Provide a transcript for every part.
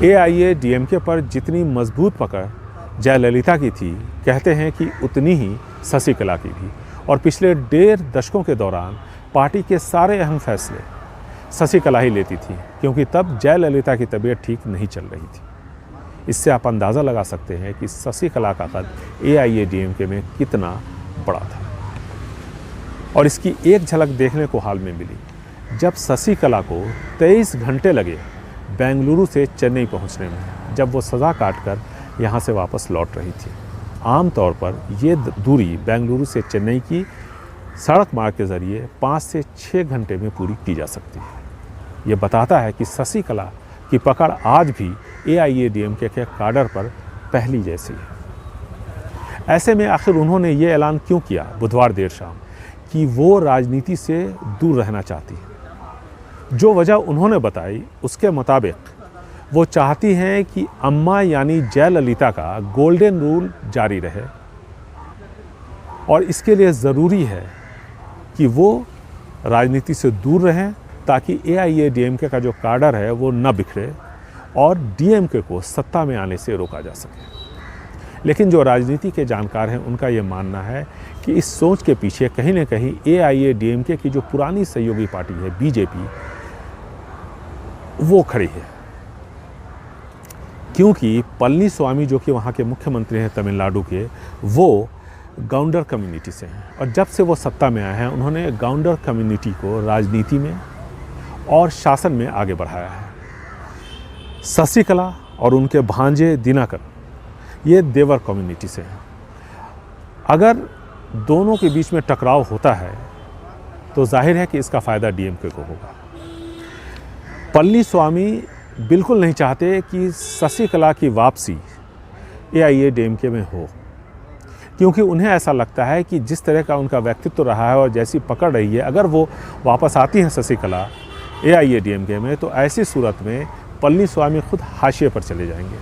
एआईएडीएमके पर जितनी मजबूत पकड़ जयललिता की थी, कहते हैं कि उतनी ही शशिकला की भी। और पिछले 1.5 दशकों के दौरान पार्टी के सारे अहम फैसले शशिकला ही लेती थी, क्योंकि तब जयललिता की तबीयत ठीक नहीं चल रही थी। इससे आप अंदाज़ा लगा सकते हैं कि शशिकला का कद एआईएडीएमके में कितना बड़ा था। और इसकी एक झलक देखने को हाल में मिली, जब शशिकला को 23 घंटे लगे बेंगलुरु से चेन्नई पहुंचने में, जब वो सज़ा काटकर यहाँ से वापस लौट रही थी। आमतौर पर ये दूरी बेंगलुरु से चेन्नई की सड़क मार्ग के ज़रिए 5 से 6 घंटे में पूरी की जा सकती है। ये बताता है कि शशिकला की पकड़ आज भी एआईएडीएमके के काडर पर पहली जैसी है। ऐसे में आखिर उन्होंने ये ऐलान क्यों किया बुधवार देर शाम कि वो राजनीति से दूर रहना चाहती है? जो वजह उन्होंने बताई, उसके मुताबिक वो चाहती हैं कि अम्मा यानी जयललिता का गोल्डन रूल जारी रहे, और इसके लिए ज़रूरी है कि वो राजनीति से दूर रहें, ताकि एआईएडीएमके का जो काडर है वो न बिखरे और डीएमके को सत्ता में आने से रोका जा सके। लेकिन जो राजनीति के जानकार हैं, उनका ये मानना है कि इस सोच के पीछे कहीं न कहीं एआईएडीएमके की जो पुरानी सहयोगी पार्टी है बीजेपी, वो खड़ी है। क्योंकि पलनीस्वामी जो कि वहाँ के मुख्यमंत्री हैं तमिलनाडु के, वो गाउंडर कम्युनिटी से हैं, और जब से वो सत्ता में आए हैं उन्होंने गाउंडर कम्युनिटी को राजनीति में और शासन में आगे बढ़ाया है। शशिकला और उनके भांजे दिनकर ये देवर कम्युनिटी से हैं। अगर दोनों के बीच में टकराव होता है तो जाहिर है कि इसका फ़ायदा डीएमके को होगा। पलनीस्वामी बिल्कुल नहीं चाहते कि शशिकला की वापसी एआईएडीएमके में हो, क्योंकि उन्हें ऐसा लगता है कि जिस तरह का उनका व्यक्तित्व रहा है और जैसी पकड़ रही है, अगर वो वापस आती हैं शशिकला एआईएडीएमके में, तो ऐसी सूरत में पलनीस्वामी खुद हाशिए पर चले जाएंगे।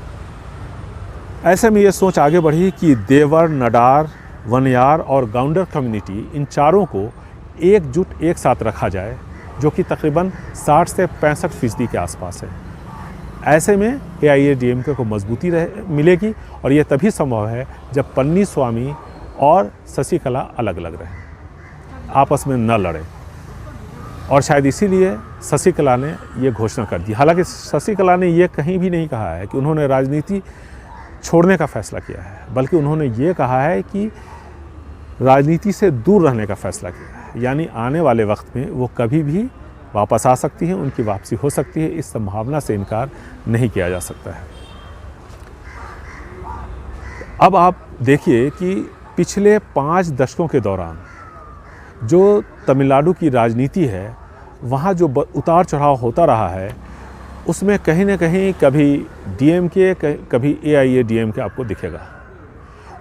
ऐसे में ये सोच आगे बढ़ी कि देवर, नडार, वनयार और गाउंडर कम्युनिटी, इन चारों को एकजुट एक साथ रखा जाए, जो कि तकरीबन 60 से 65% के आसपास है। ऐसे में एआईएडीएमके को मजबूती मिलेगी, और ये तभी संभव है जब पलनीस्वामी और शशिकला अलग अलग रहें, आपस में न लड़ें। और शायद इसीलिए शशिकला ने ये घोषणा कर दी। हालांकि शशिकला ने ये कहीं भी नहीं कहा है कि उन्होंने राजनीति छोड़ने का फैसला किया है, बल्कि उन्होंने ये कहा है कि राजनीति से दूर रहने का फैसला किया है। यानी आने वाले वक्त में वो कभी भी वापस आ सकती हैं, उनकी वापसी हो सकती है। इस संभावना से इनकार नहीं किया जा सकता है। अब आप देखिए कि पिछले 5 दशकों के दौरान जो तमिलनाडु की राजनीति है, वहाँ जो उतार चढ़ाव होता रहा है, उसमें कहीं न कहीं कभी डीएमके, कभी एआईएडीएमके आपको दिखेगा।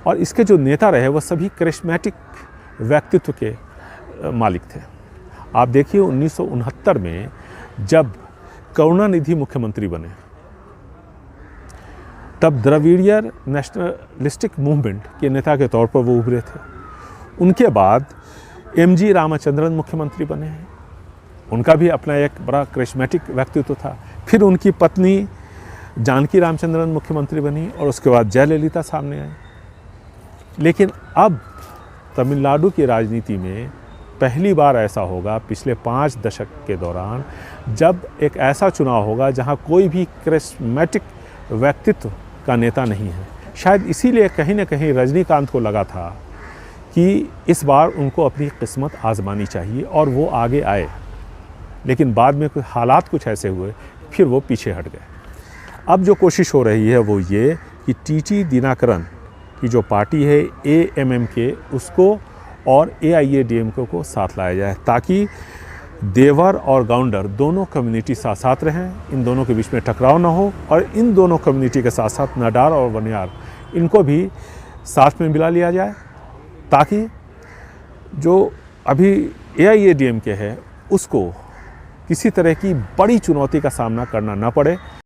और इसके जो नेता रहे वो सभी करिश्मेटिक व्यक्तित्व के मालिक थे। आप देखिए 1969 में जब करुणानिधि मुख्यमंत्री बने, तब द्रविड़ियर नेशनलिस्टिक मूवमेंट के नेता के तौर पर वो उभरे थे। उनके बाद एमजी रामचंद्रन मुख्यमंत्री बने हैं, उनका भी अपना एक बड़ा करिश्मेटिक व्यक्तित्व था। फिर उनकी पत्नी जानकी रामचंद्रन मुख्यमंत्री बनी, और उसके बाद जयललिता सामने आई। लेकिन अब तमिलनाडु की राजनीति में पहली बार ऐसा होगा पिछले 5 दशक के दौरान, जब एक ऐसा चुनाव होगा जहां कोई भी करिश्मेटिक व्यक्तित्व का नेता नहीं है। शायद इसीलिए कहीं न कहीं रजनीकांत को लगा था कि इस बार उनको अपनी किस्मत आजमानी चाहिए, और वो आगे आए। लेकिन बाद में हालात कुछ ऐसे हुए, फिर वो पीछे हट गए। अब जो कोशिश हो रही है वो ये कि टीटी दिनकरन की जो पार्टी है एएमएमके, उसको और एआईएडीएमके को साथ लाया जाए, ताकि देवर और गाउंडर दोनों कम्युनिटी साथ साथ रहें, इन दोनों के बीच में टकराव ना हो, और इन दोनों कम्युनिटी के साथ साथ नडार और वनयार, इनको भी साथ में मिला लिया जाए, ताकि जो अभी एआईएडीएमके है उसको किसी तरह की बड़ी चुनौती का सामना करना ना पड़े।